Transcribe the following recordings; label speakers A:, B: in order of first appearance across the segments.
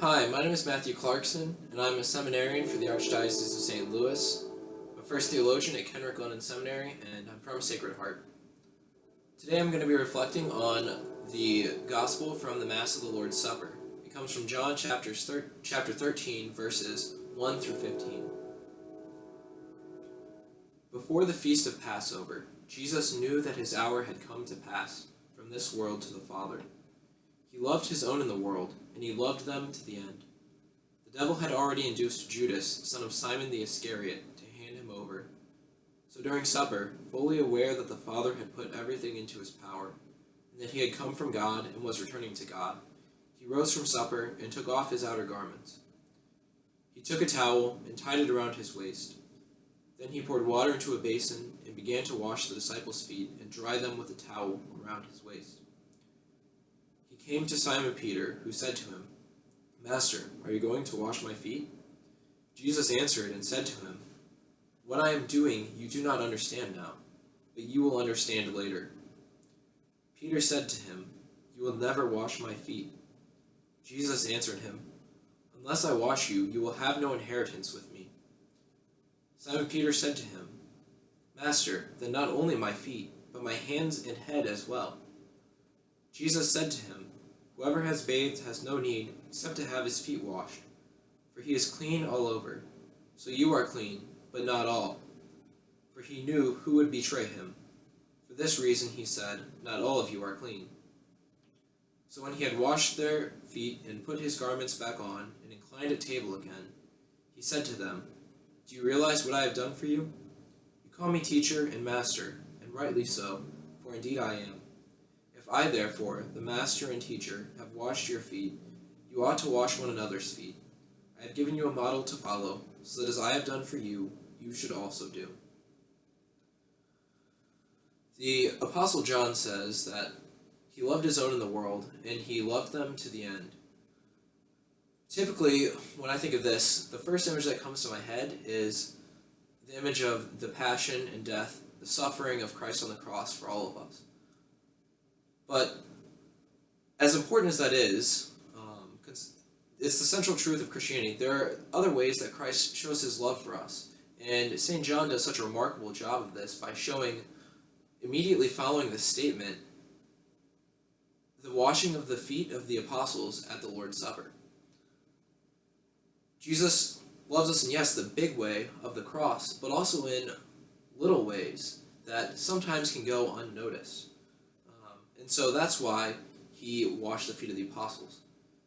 A: Hi, my name is Matthew Clarkson, and I'm a seminarian for the Archdiocese of St. Louis. I'm a first theologian at Kenrick-Glennon Seminary, and I'm from Sacred Heart. Today I'm going to be reflecting on the Gospel from the Mass of the Lord's Supper. It comes from John chapter 13, verses 1 through 15. Before the feast of Passover, Jesus knew that his hour had come to pass from this world to the Father. He loved his own in the world, and he loved them to the end. The devil had already induced Judas, son of Simon the Iscariot, to hand him over. So during supper, fully aware that the Father had put everything into his power, and that he had come from God and was returning to God, he rose from supper and took off his outer garments. He took a towel and tied it around his waist. Then he poured water into a basin and began to wash the disciples' feet and dry them with a towel around his waist. He came to Simon Peter, who said to him, "Master, are you going to wash my feet?" Jesus answered and said to him, "What I am doing you do not understand now, but you will understand later." Peter said to him, "You will never wash my feet." Jesus answered him, "Unless I wash you, you will have no inheritance with me." Simon Peter said to him, "Master, then not only my feet, but my hands and head as well." Jesus said to him, "Whoever has bathed has no need except to have his feet washed, for he is clean all over. So you are clean, but not all." For he knew who would betray him. For this reason he said, "Not all of you are clean." So when he had washed their feet and put his garments back on and inclined at table again, he said to them, "Do you realize what I have done for you? You call me teacher and master, and rightly so, for indeed I am. If I, therefore, the master and teacher, have washed your feet, you ought to wash one another's feet. I have given you a model to follow, so that as I have done for you, you should also do." The Apostle John says that he loved his own in the world, and he loved them to the end. Typically, when I think of this, the first image that comes to my head is the image of the passion and death, the suffering of Christ on the cross for all of us. But as important as that is, it's the central truth of Christianity. There are other ways that Christ shows his love for us. And St. John does such a remarkable job of this by showing, immediately following this statement, the washing of the feet of the apostles at the Lord's Supper. Jesus loves us in, yes, the big way of the cross, but also in little ways that sometimes can go unnoticed. And so that's why he washed the feet of the apostles.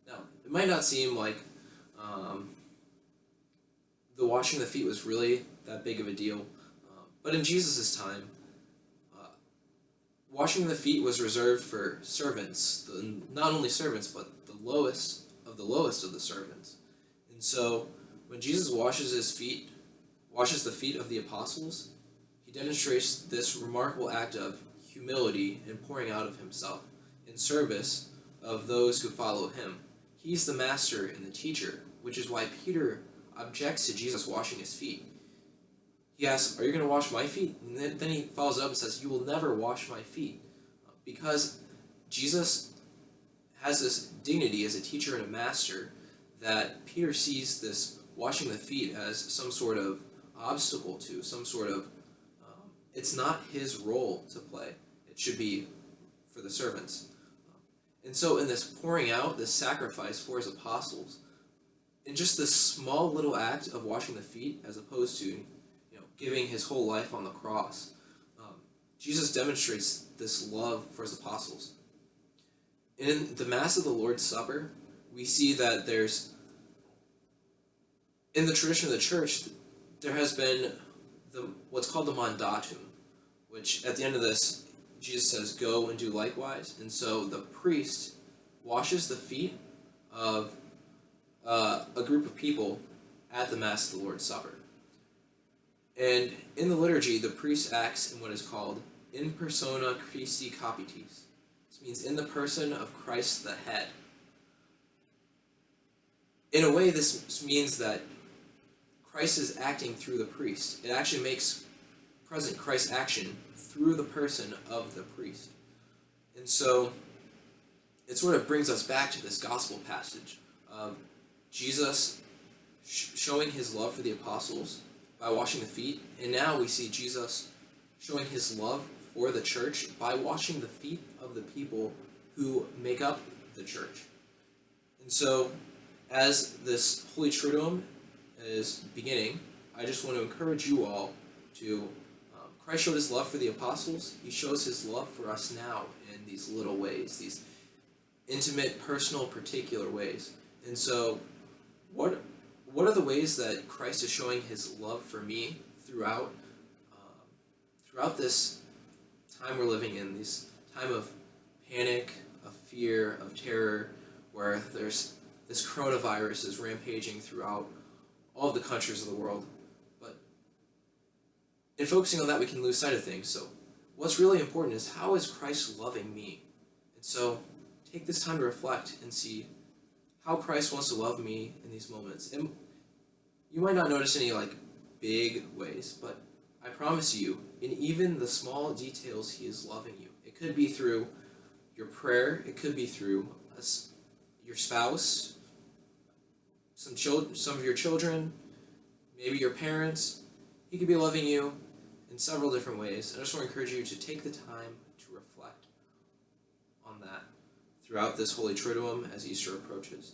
A: Now, it might not seem like the washing the feet was really that big of a deal, but in Jesus' time, washing the feet was reserved for servants, not only servants, but the lowest of the servants. And so, when Jesus washes the feet of the apostles, he demonstrates this remarkable act of humility and pouring out of himself in service of those who follow him. He's the master and the teacher, which is why Peter objects to Jesus washing his feet. He asks, "Are you going to wash my feet?" And then he follows up and says, "You will never wash my feet." Because Jesus has this dignity as a teacher and a master that Peter sees this washing the feet as some sort of obstacle to, some sort of it's not his role to play. It should be for the servants. And so in this pouring out, this sacrifice for his apostles, in just this small little act of washing the feet, as opposed to giving his whole life on the cross, Jesus demonstrates this love for his apostles. In the Mass of the Lord's Supper, we see that in the tradition of the Church, there has been what's called the mandatum, which at the end of this, Jesus says, "Go and do likewise." And so the priest washes the feet of a group of people at the Mass of the Lord's Supper. And in the liturgy, the priest acts in what is called in persona Christi capitis. This means in the person of Christ the head. In a way, this means that Christ is acting through the priest. It actually makes present Christ's action through the person of the priest. And so it sort of brings us back to this gospel passage of Jesus showing his love for the apostles by washing the feet, and now we see Jesus showing his love for the church by washing the feet of the people who make up the church. And so, as this Holy Triduum is beginning, I just want to encourage you all to, Christ showed his love for the apostles. He shows his love for us now in these little ways, these intimate, personal, particular ways. And so, what are the ways that Christ is showing his love for me throughout this time we're living in, this time of panic, of fear, of terror, where there's this coronavirus is rampaging throughout all of the countries of the world. But in focusing on that, we can lose sight of things. So what's really important is, how is Christ loving me? And so take this time to reflect and see how Christ wants to love me in these moments. And you might not notice any big ways, but I promise you, in even the small details, he is loving you. It could be through your prayer. It could be through your spouse, some of your children, maybe your parents. He could be loving you in several different ways. I just want to encourage you to take the time to reflect on that throughout this Holy Triduum as Easter approaches.